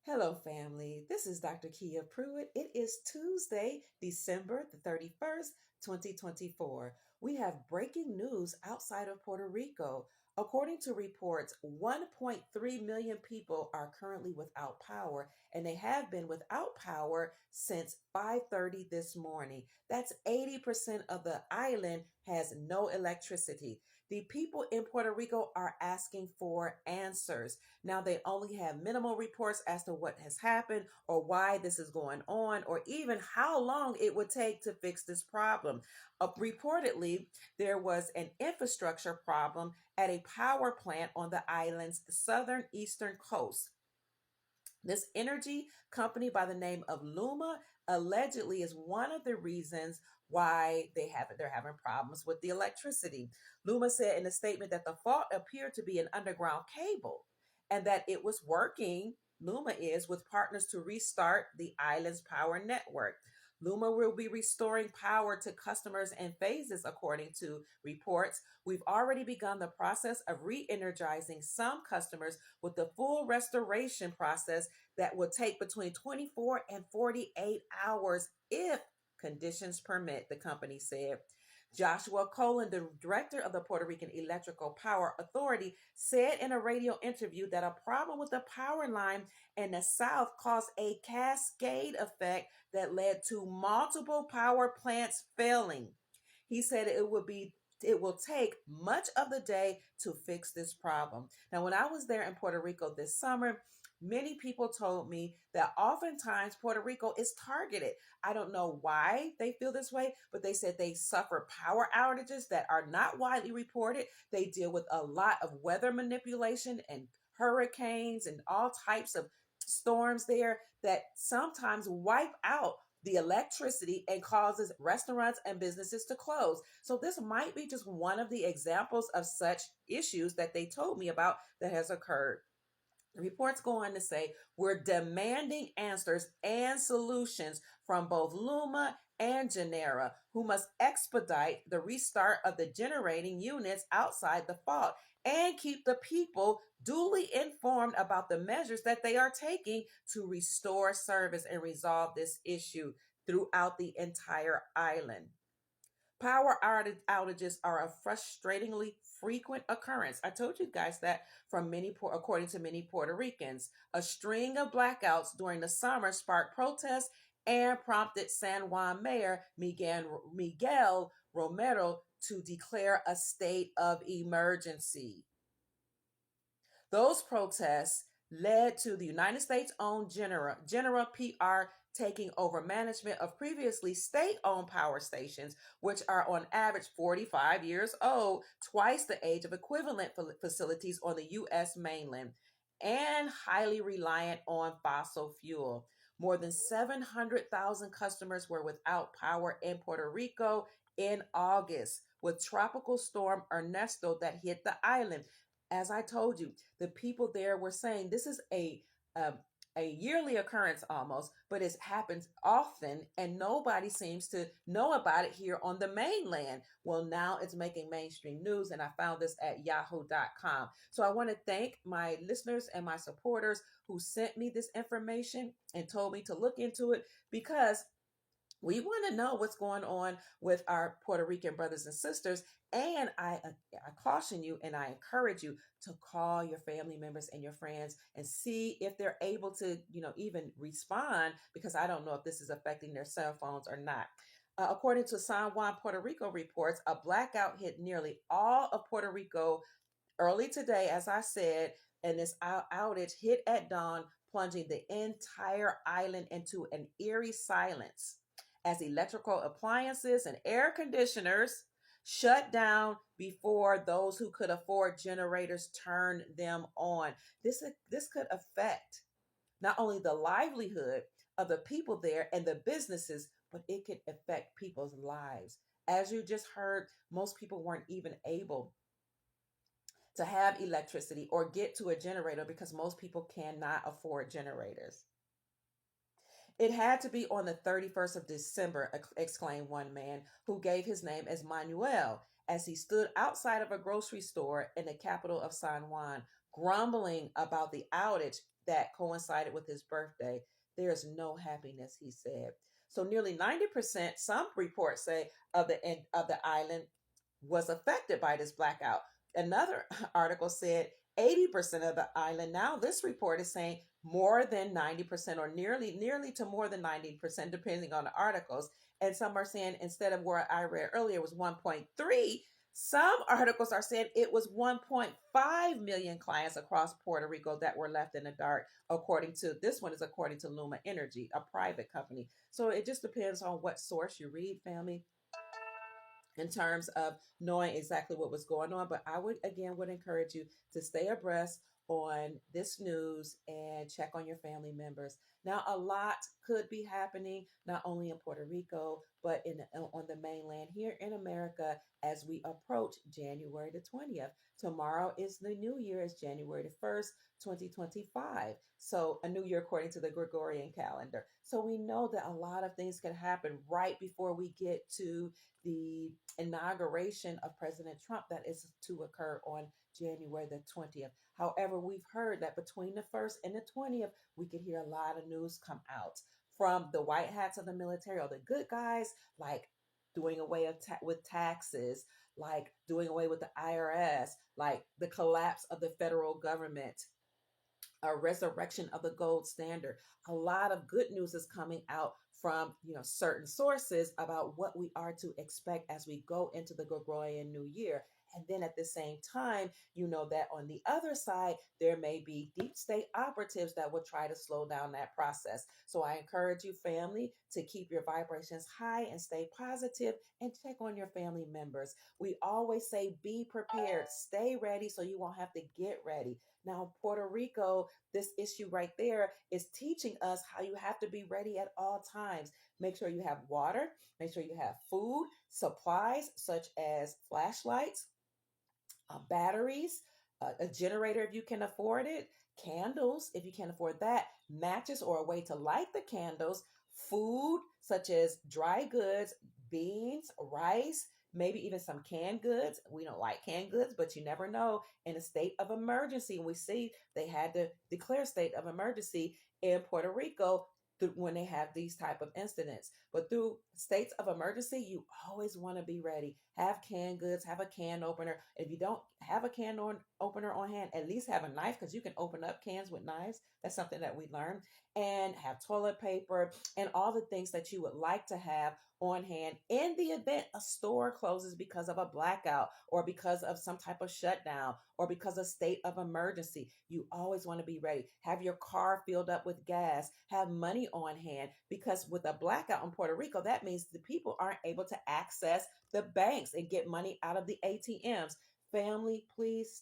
Hello, family. This is Dr. Kia Pruitt. It is Tuesday, December the 31st, 2024. We have breaking news outside of Puerto Rico. According to reports, 1.3 million people are currently without power, and they have been without power since 5:30 this morning. That's 80% of the island has no electricity. The people in Puerto Rico are asking for answers. Now, they only have minimal reports as to what has happened or why this is going on or even how long it would take to fix this problem. Reportedly, there was an infrastructure problem at a power plant on the island's southern eastern coast. This energy company by the name of Luma allegedly is one of the reasons why they're having problems with the electricity. Luma said in a statement that the fault appeared to be an underground cable and that it was working. Luma is with partners to restart the island's power network. Luma will be restoring power to customers in phases, according to reports. We've already begun the process of re energizing some customers with the full restoration process that will take between 24 and 48 hours if conditions permit, the company said. Joshua Colin, the director of the Puerto Rican Electrical Power Authority, said in a radio interview that a problem with the power line in the south caused a cascade effect that led to multiple power plants failing. He said it will take much of the day to fix this problem. Now, when I was there in Puerto Rico this summer, many people told me that oftentimes Puerto Rico is targeted. I don't know why they feel this way, but they said they suffer power outages that are not widely reported. They deal with a lot of weather manipulation and hurricanes and all types of storms there that sometimes wipe out the electricity and causes restaurants and businesses to close. So this might be just one of the examples of such issues that they told me about that has occurred. The reports go on to say we're demanding answers and solutions from both Luma and Genera, who must expedite the restart of the generating units outside the fault and keep the people duly informed about the measures that they are taking to restore service and resolve this issue throughout the entire island. Power outages are a frustratingly frequent occurrence. I told you guys that according to many Puerto Ricans. A string of blackouts during the summer sparked protests and prompted San Juan Mayor Miguel Romero to declare a state of emergency. Those protests led to the United States owned Genera PR taking over management of previously state owned power stations, which are on average 45 years old, twice the age of equivalent facilities on the U.S. mainland, and highly reliant on fossil fuel. More than 700,000 customers were without power in Puerto Rico in August, with Tropical Storm Ernesto that hit the island. As I told you, the people there were saying this is um, a yearly occurrence almost, but it happens often, and nobody seems to know about it here on the mainland. Well, now it's making mainstream news, and I found this at yahoo.com. So I want to thank my listeners and my supporters who sent me this information and told me to look into it because we want to know what's going on with our Puerto Rican brothers and sisters. And I caution you and I encourage you to call your family members and your friends and see if they're able to, even respond, because I don't know if this is affecting their cell phones or not. According to San Juan, Puerto Rico reports, a blackout hit nearly all of Puerto Rico early today, as I said, and this outage hit at dawn, plunging the entire island into an eerie silence as electrical appliances and air conditioners shut down before those who could afford generators turned them on. This could affect not only the livelihood of the people there and the businesses, but it could affect people's lives. As you just heard, most people weren't even able to have electricity or get to a generator because most people cannot afford generators. It had to be on the 31st of December, exclaimed one man who gave his name as Manuel as he stood outside of a grocery store in the capital of San Juan, grumbling about the outage that coincided with his birthday. There is no happiness, he said. So nearly 90%, some reports say, of the island was affected by this blackout. Another article said 80% of the island. Now this report is saying more than 90% or nearly to more than 90%, depending on the articles. And some are saying instead of where I read earlier was 1.3, some articles are saying it was 1.5 million clients across Puerto Rico that were left in the dark, according to this one is according to Luma Energy, a private company. So it just depends on what source you read, family, in terms of knowing exactly what was going on. But I would again would encourage you to stay abreast on this news and check on your family members. Now, a lot could be happening not only in Puerto Rico but in on the mainland here in America as we approach January the 20th. Tomorrow is the new year, is January the 1st, 2025. So, a new year according to the Gregorian calendar. So, we know that a lot of things can happen right before we get to the inauguration of President Trump that is to occur on January the 20th. However, we've heard that between the 1st and the 20th, we could hear a lot of news come out from the white hats of the military or the good guys, like doing away with taxes, like doing away with the IRS, like the collapse of the federal government, a resurrection of the gold standard. A lot of good news is coming out from certain sources about what we are to expect as we go into the Gregorian New Year. And then at the same time, that on the other side, there may be deep state operatives that will try to slow down that process. So I encourage you, family, to keep your vibrations high and stay positive and check on your family members. We always say be prepared, stay ready so you won't have to get ready. Now, Puerto Rico, this issue right there is teaching us how you have to be ready at all times. Make sure you have water, make sure you have food, supplies such as flashlights, batteries, a generator if you can afford it, candles if you can afford that, matches or a way to light the candles, food such as dry goods, beans, rice, maybe even some canned goods. We don't like canned goods, but you never know. In a state of emergency, we see they had to declare state of emergency in Puerto Rico when they have these type of incidents. But through states of emergency, you always want to be ready. Have canned goods, have a can opener. If you don't have a opener on hand, at least have a knife because you can open up cans with knives. That's something that we learned. And have toilet paper and all the things that you would like to have on hand in the event a store closes because of a blackout or because of some type of shutdown or because of state of emergency. You always want to be ready. Have your car filled up with gas, have money on hand, because with a blackout in Puerto Rico, that means the people aren't able to access the banks and get money out of the ATMs. Family, please